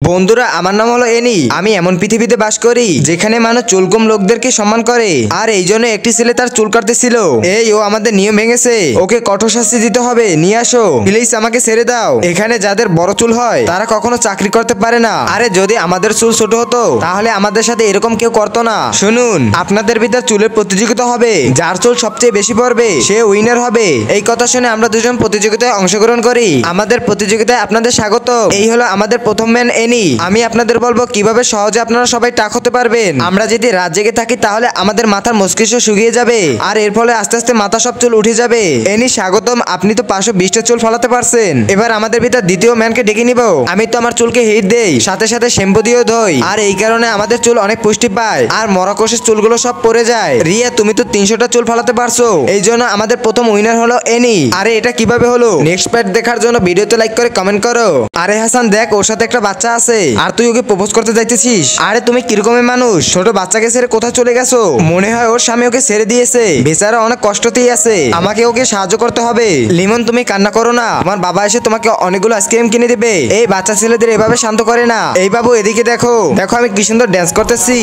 বন্ধুরা আমার নাম হলো এনি। আমি এমন পৃথিবীতে বাস করি যেখানে মানুষ চুলকম লোকদেরকে সম্মান করে। আর এই জন্য একটি ছেলে তার চুল কাটতেছিল। এই ও আমাদের নিয়ম ভেঙেছে, ওকে কঠোর শাস্তি দিতে হবে। নিয়ে আসো প্লিজ, আমাকে ছেড়ে দাও। এখানে যাদের বড় চুল হয় তারা কখনো চাকরি করতে পারে না। আরে যদি আমাদের চুল ছোট হতো তাহলে আমাদের সাথে এরকম কেউ করতো না। শুনুন, আপনাদের ভিতর চুলের প্রতিযোগিতা হবে, যার চুল সবচেয়ে বেশি পড়বে সে উইনার হবে। এই কথা শুনে আমরা দুজন প্রতিযোগিতায় অংশগ্রহণ করি। আমাদের প্রতিযোগিতায় আপনাদের স্বাগত। এই হলো আমাদের প্রথম ম্যান এনি। আমি আপনাদের বলবো কিভাবে সহজে আপনারা সবাই টাক হতে পারবেন। আমরা যদি রাত জেগে থাকি তাহলে আমাদের মাথার মস্তিষ্ক শুকিয়ে যাবে, আর এর ফলে আস্তে আস্তে মাথা সব চুল উঠে যাবে। এনি স্বাগতম, আপনি তো 520টা চুল ফলাতে পারছেন। এবার আমাদের ভিতর দ্বিতীয় ম্যানকে ডেকে নিব। আমি তো আমার চুলকে হিট দেই, সাথে সাথে শ্যাম্পু দিয়েও ধোই, আর এই কারণে আমাদের চুল অনেক পুষ্টি পায় আর মরাকোষের চুলগুলো সব পড়ে যায়। রিয়া, তুমি তো 300টা চুল ফলাতে পারছো, এই জন্য আমাদের প্রথম উইনার হলো এনি। আরে এটা কিভাবে হলো? নেক্সট পার্ট দেখার জন্য ভিডিওতে লাইক করে কমেন্ট করো। আরে হাসান দেখ, ওর সাথে একটা বাচ্চা আছে আর তুই ওকে প্রপোজ করতে যাইতেছিস। আরে তুমি কিরকমের মানুষ, ছোট বাচ্চাকে ছেড়ে কোথায় চলে গেছো? মনে হয় ওর স্বামী ওকে ছেড়ে দিয়েছে, বেচারা অনেক কষ্টতেই আছে। আমাকে ওকে সাহায্য করতে হবে। লিমন তুমি কান্না করো না, আমার বাবা এসে তোমাকে অনেকগুলো আইসক্রিম কিনে দেবে। এই বাচ্চা ছেলেদের এভাবে শান্ত করে না। এই বাবু এদিকে দেখো, দেখো আমি কি সুন্দর ড্যান্স করতেছি।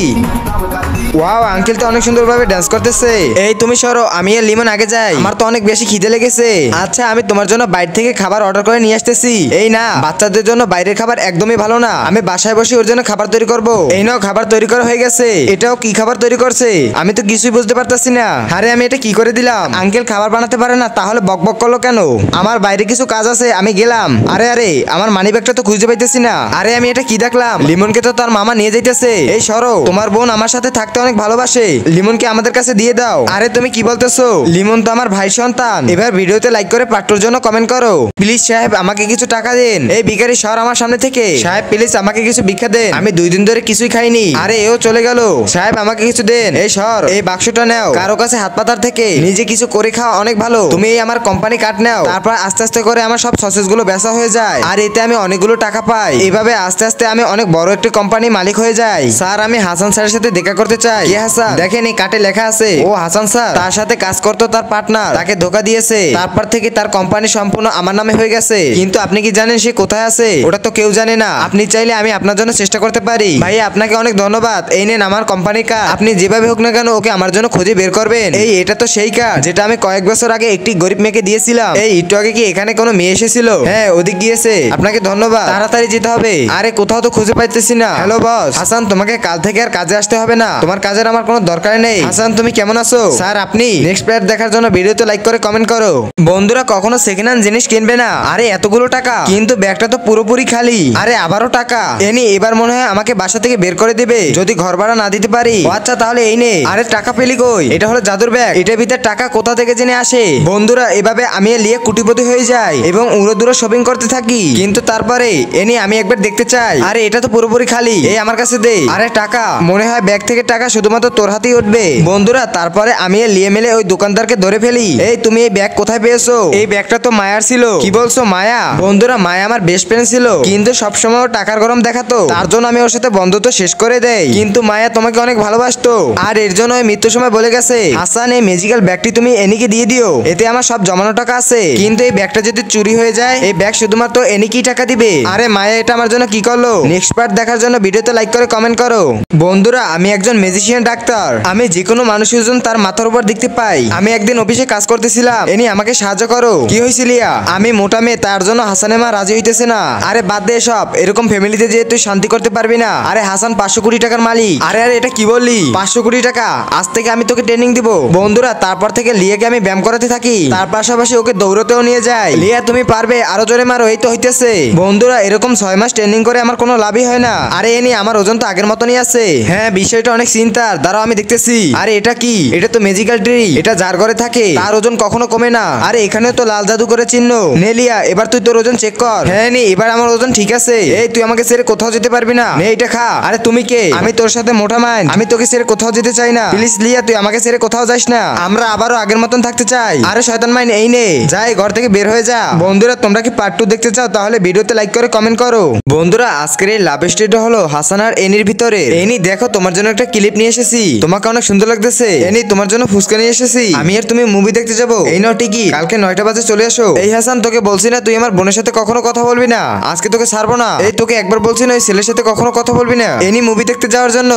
ওয়াও, আঙ্কেল তো অনেক সুন্দরভাবে ডান্স করতেছে। এই তুমি সরো, আমি আর লিমন আগে যাই, আমার তো অনেক বেশি খিদে লেগেছে। আচ্ছা, আমি তোমার জন্য বাইরে থেকে খাবার অর্ডার করে নিয়ে আসতেছি। এই না, বাচ্চাদের জন্য বাইরের খাবার একদমই ভালো না। আমি বাসায় বসে ওর জন্য খাবার তৈরি করব। এই নাও, খাবার তৈরি করা হয়ে গেছে। এটাও কি খাবার তৈরি করছে? আমি তো কিছুই বুঝতে পারতাছি না। আরে আমি এটা কি করে দিলাম? আঙ্কেল খাবার বানাতে পারে না, তাহলে বকবক করলো কেন? আমার বাইরে কিছু কাজ আছে, আমি গেলাম। আরে আরে, আমার মানি ব্যাগটা তো খুঁজে পাইতেছি না। আরে আমি এটা কি দেখলাম? লিমনকে তো তার মামা নিয়ে যাইতেছে। এই সরো, তোমার বোন আমার সাথে থাকতে অনেক ভালোবাসে, লিমনকে আমাদের কাছে দিয়ে দাও। আরে তুমি কি বলতেছো? লিমন তো আমার ভাই সন্তান। এবার ভিডিওতে লাইক করে পার্টুর জন্য কমেন্ট করো। প্লিজ সাহেব, আমাকে কিছু টাকা দেন। এই ভিখারি সর আমার সামনে থেকে। সাহেব প্লিজ আমাকে কিছু ভিক্ষা দেন, আমি 2 দিন ধরে কিছুই খাইনি। আরে এও চলে গেল। সাহেব আমাকে কিছু দেন। এই সর, এই বাক্সটা নাও। কারো কাছে হাত পাতার থেকে নিজে কিছু করে খাওয়া অনেক ভালো। তুমি এই আমার কোম্পানি কার্ড নাও, তারপর আস্তে আস্তে করে আমার সব সসেস গুলো বেচা হয়ে যায়, আর এতে আমি অনেকগুলো টাকা পাই। এইভাবে আস্তে আস্তে আমি অনেক বড় একটা কোম্পানি মালিক হয়ে যাই। স্যার, আমি হাসান স্যারের সাথে দেখা করতে চাই। কি হাসান? দেখেন এই কার্ডে লেখা আছে ও হাসান স্যার। তার সাথে কাজ করতো তার পার্টনার, তাকে ধোকা দিয়েছে, তারপর থেকে তার কোম্পানি সম্পূর্ণ আমার নামে হয়ে গেছে। কিন্তু আপনি কি জানেন সে কোথায় আছে? ওটা তো কেউ জানে না। আপনি চাইলে আমি আপনার জন্য চেষ্টা করতে পারি। ভাই আপনাকে অনেক ধন্যবাদ। এই নেন আমার কোম্পানির কার্ড। আপনি যেভাবে হোক না কেন ওকে আমার জন্য খুঁজে বের করবেন। এই এটা তো সেই কার্ড যেটা আমি কয়েক বছর আগে একটি গরিব মেয়েকে দিয়েছিলাম। এই একটু আগে কি এখানে কোনো মেয়ে এসেছিল? হ্যাঁ, ওদিক গিয়েছে। আপনাকে ধন্যবাদ, তাড়াতাড়ি যেতে হবে। আরে কোথাও তো খুঁজে পাইতেছি না। Hello boss. হাসান, তোমাকে কাল থেকে আর কাজে আসতে হবে না, তোমার কাজের আমার কোনো দরকার নেই। হাসান তুমি কেমন আছো? স্যার আপনি? নেক্সট পার্ট দেখার জন্য ভিডিওতে লাইক করে কমেন্ট করো। বন্ধুরা কখনো সেকেন্ড হ্যান্ড জিনিস কিনবে না। আরে এতগুলো টাকা, কিন্তু ব্যাগটা তো পুরোপুরি খালি। আরে আবারও টাকা। এনি এবার মনে হয় আমাকে বাসা থেকে বের করে দেবে যদি ঘর ভাড়া না দিতে পারি। আচ্ছা তাহলে এই নে। আরে টাকা পেলি কই? এটা হলো জাদুর ব্যাগ, এটার ভিতরে টাকা কোথা থেকে জেনে আসে। বন্ধুরা এভাবে আমি লিয়ে কোটিপতি হয়ে যাই এবং উড়ো দূরে শপিং করতে থাকি। কিন্তু তারপরে এনি আমি একবার দেখতে চাই। আরে এটা তো পুরোপুরি খালি, এই আমার কাছে দে। আরে টাকা, মনে হয় ব্যাগ থেকে টাকা শুধুমাত্র তোর হাতেই উঠবে। বন্ধুরা তারপরে আমি লিয়ে মেলে ওই দোকানদারকে ধরে ফেলি। এই তুমি এই ব্যাগ কোথায় পেয়েছো? এই ব্যাগটা তো মায়ার ছিল। কি বলছো মায়া? বন্ধুরা মায়া আমার বেস্ট ফ্রেন্ড ছিল, কিন্তু সবসময় টাকার গরম দেখাতো, তার জন্য আমি ওর সাথে বন্ধুত্ব শেষ করে দেই। কিন্তু মায়া তোমাকে অনেক ভালোবাসতো, আর এর জন্য ওই মৃত্যুর সময় বলে গেছে হাসান এই ম্যাজিক্যাল ব্যাগটি তুমি এনিকে দিয়ে দিও, এতে আমার সব জমানো টাকা আছে। কিন্তু এই ব্যাগটা যদি চুরি হয়ে যায় এই ব্যাগ শুধুমাত্র এনিকেই টাকা দিবে। আরে মায়া এটা আমার জন্য কি করলো? নেক্সট পার্ট দেখার জন্য ভিডিওতে লাইক করে কমেন্ট করো। বন্ধুরা আমি একজন ম্যাজিশিয়ান ডাক্তার, আমি যে কোনো মানুষের জন্য তার মাথার উপর দেখতে পাই। আমি একদিন অফিসে কাজ করতেছিলাম, এনি আমাকে সাহায্য করো। কি হয়েছিল? আমি মোটা মেয়ে, তার জন্য হাসানের মা রাজি হইতেছে না। আরে বাদ দে সব, এরকম ফ্যামিলিতে যে তুই শান্তি করতে পারবি না। আরে হাসান 500 কোটি টাকার মালিক। আরে আরে এটা কি বললি? 500 কোটি টাকা? আজ থেকে আমি তোকে ট্রেনিং দিব। বন্ধুরা তারপর থেকে লিয়াকে আমি ব্যায়াম করাতে থাকি, তার পাশাপাশি ওকে দৌড়তেও নিয়ে যাই। লিয়া তুমি পারবে, আরো জোরে মারো, এই তো হইতেছে। বন্ধুরা এরকম 6 মাস ট্রেনিং করে আমার কোনো লাভই হয় না। আরে এনি আমার ওজন তো আগের মতনই আছে। হ্যাঁ বিষয়টা অনেক চিন্তার, দাঁড়াও আমি দেখতেছি। আরে এটা কি? এটা তো ম্যাজিক্যাল ট্রি, এটা যার ঘরে থাকে তার ওজন কখনো কমে না। আরে এখানে তো লাল জাদু করে চিহ্ন। নেলিয়া এবার তুই তোর ওজন চেক কর। হ্যাঁ নি এবার আমার ওজন ঠিক আছে। এই তুই আমাকে ছেড়ে কোথাও যেতে পারবি না, নে এটা খা। আরে তুমি কে? আমি তোর সাথে মোটা মাইন্ড, আমি তোকে ছেড়ে কোথাও যেতে চাই না। প্লিজ লিয়া তুই আমাকে ছেড়ে কোথাও যাস না, আমরা আবারও আগের মতন থাকতে চাই। আরে শয়তান মাইন্ড এই নে, যাই ঘর থেকে বের হয়ে যা। বন্ধুরা তোমরা কি পার্ট 2 দেখতে চাও? তাহলে ভিডিওতে লাইক করে কমেন্ট করো। বন্ধুরা আজকের এই লাভ স্টোরিটা হলো হাসান আর এনির ভিতরে। এনি দেখো তোমার জন্য একটা ক্লিপ নিয়ে এসেছি, তোমাকে অনেক সুন্দর লাগতেছে। এনি তোমার জন্য ফুচকা নিয়ে এসেছি। আমি আর তুমি মুভি দেখতে যাবো। এই নাও টিকিট, কালকে 9টা বাজে চলে আসো। এই হাসান, তোকে বলছি না তুই আমার বোনের সাথে কখনো কথা বলবি না, আজকে তোকে ছাড়বো না। এই তোকে একবার বলছি না ওই ছেলের সাথে কখনো কথা বলবি না। এনি মুভি দেখতে যাওয়ার জন্য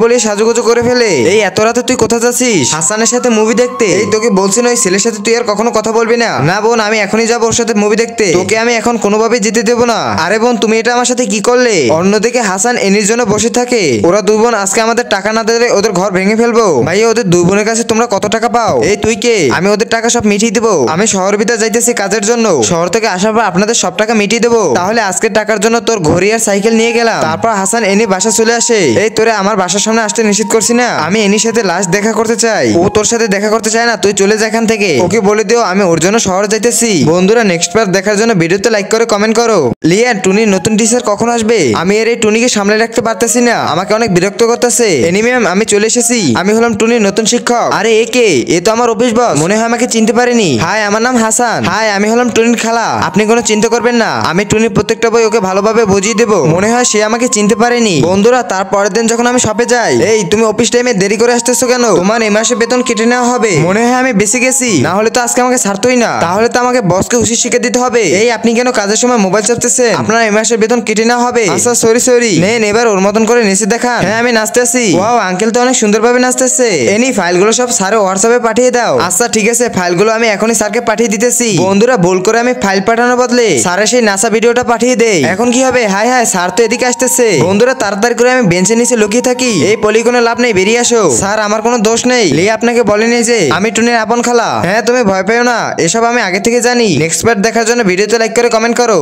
বলিয়ে সাজুগুজু করে ফেলে। এই এত রাতে তুই কোথায় যাচ্ছিস? হাসানের সাথে মুভি দেখতে। এই তোকে বলছি না ওই ছেলের সাথে তুই আর কখনো কথা বলবি না। না বোন, আমি এখনই যাবো ওর সাথে মুভি দেখতে, তোকে আমি এখন কোনোভাবে যেতে দেবো না। আরে বোন, তুমি এটা আমার সাথে কি করলে? অন্যদিকে হাসান এনির জন্য বসে থাকে। ওরা দুই বোন আজকে আমাদের টাকা না দিলে ওদের ঘর ভেঙে ফেলবো। ভাইয়া, ওদের দুই বোনের কাছে তোমরা কত টাকা পাও? এই তুই কে? আমি ওদের টাকা সব মিটিয়ে দেবো। আমি শহর ভিতরে যাইতেছি কাজের জন্য, শহর থেকে আসার পর আপনাদের সব টাকা মিটিয়ে দেবো। তাহলে আজকের টাকার জন্য তোর ঘড়ি আর সাইকেল নিয়ে গেলাম। তারপর হাসান এনি বাসা চলে আসে। এই তোরে আমার বাসার সামনে আসতে নিষেধ করছি না? আমি এনির সাথে লাস্ট দেখা করতে চাই। ও তোর সাথে দেখা করতে চায় না, তুই চলে যা এখান থেকে। ওকে বলে দিও আমি ওর জন্য শহরে যাইতেছি। বন্ধুরা, নেক্সট পার্ট দেখার জন্য ভিডিওতে লাইক করে কমেন্ট করো। লিয়ান, টুনির নতুন টিচার কখন আসবে? আমি এর এই টুনিকে সামলে রাখতে পারতেছি না, আমাকে অনেক বিরক্ত করতেছে। এনি ম্যাম, আমি চলে এসেছি। আমি হলাম টুনির নতুন শিক্ষক। আরে এ কে? এ তো আমার অফিস বস, মনে হয় আমাকে চিনতে পারেনি। হাই, আমার নাম হাসান। হাই, আমি হলাম টুনির খালা। আপনি কোনো চিন্তা করবেন না, আমি টুনির প্রত্যেকটা বই ওকে ভালোভাবে বুঝিয়ে দেবো। মনে হয় সে আমাকে চিনতে পারেনি। বন্ধুরা, তারপরের দিন যখন আমি শপে যাই, এই তুমি অফিস টাইমে দেরি করে আসতেছো কেন? তোমার এই মাসে বেতন কেটে নেওয়া হবে। মনে হয় আমি বেঁচে গেছি, না হলে তো আজকে আমাকে ছাড়তোই না। তাহলে তো আমাকে বসকে হুঁশিয়ে শিখে দিতে হবে। এই আপনি কেন কাজের সময় মোবাইল চাপতেছেন? আপনার এই মাসের বেতন কেটে নেওয়া হবে। আচ্ছা সরি নেন, এবার ওর মতন করে নেচে দেখান। হ্যাঁ, আমি নাচতেছি। ওয়াও, আঙ্কেল তো অনেক সুন্দরভাবে নাচতেছে। এনি ফাইলগুলো সব স্যারের হোয়াটসঅ্যাপে পাঠিয়ে দাও। আচ্ছা ঠিক আছে, ফাইলগুলো আমি এখনই স্যারকে পাঠিয়ে দিতেছি। বন্ধুরা, ভুল করে আমি ফাইল পাঠানোর বদলে স্যারের সেই নাচা ভিডিওটা পাঠিয়ে দেই। এখন কি হবে? হাই হাই, স্যার তো এদিকে আসতেছে। বন্ধুরা, তাড়াতাড়ি করে আমি বেঞ্চের নিচে লুকিয়ে থাকি। এই পলি কোনো লাভ নেই, বেরিয়ে আসো। স্যার, আমার কোনো দোষ নেই। লি আপনাকে বলেনি যে আমি টুনির আপন খালা? হ্যাঁ, তুমি ভয় পেও না, এসব আমি আগে থেকে জানি। নেক্সট পার্ট দেখার জন্য ভিডিওতে লাইক করে কমেন্ট করো।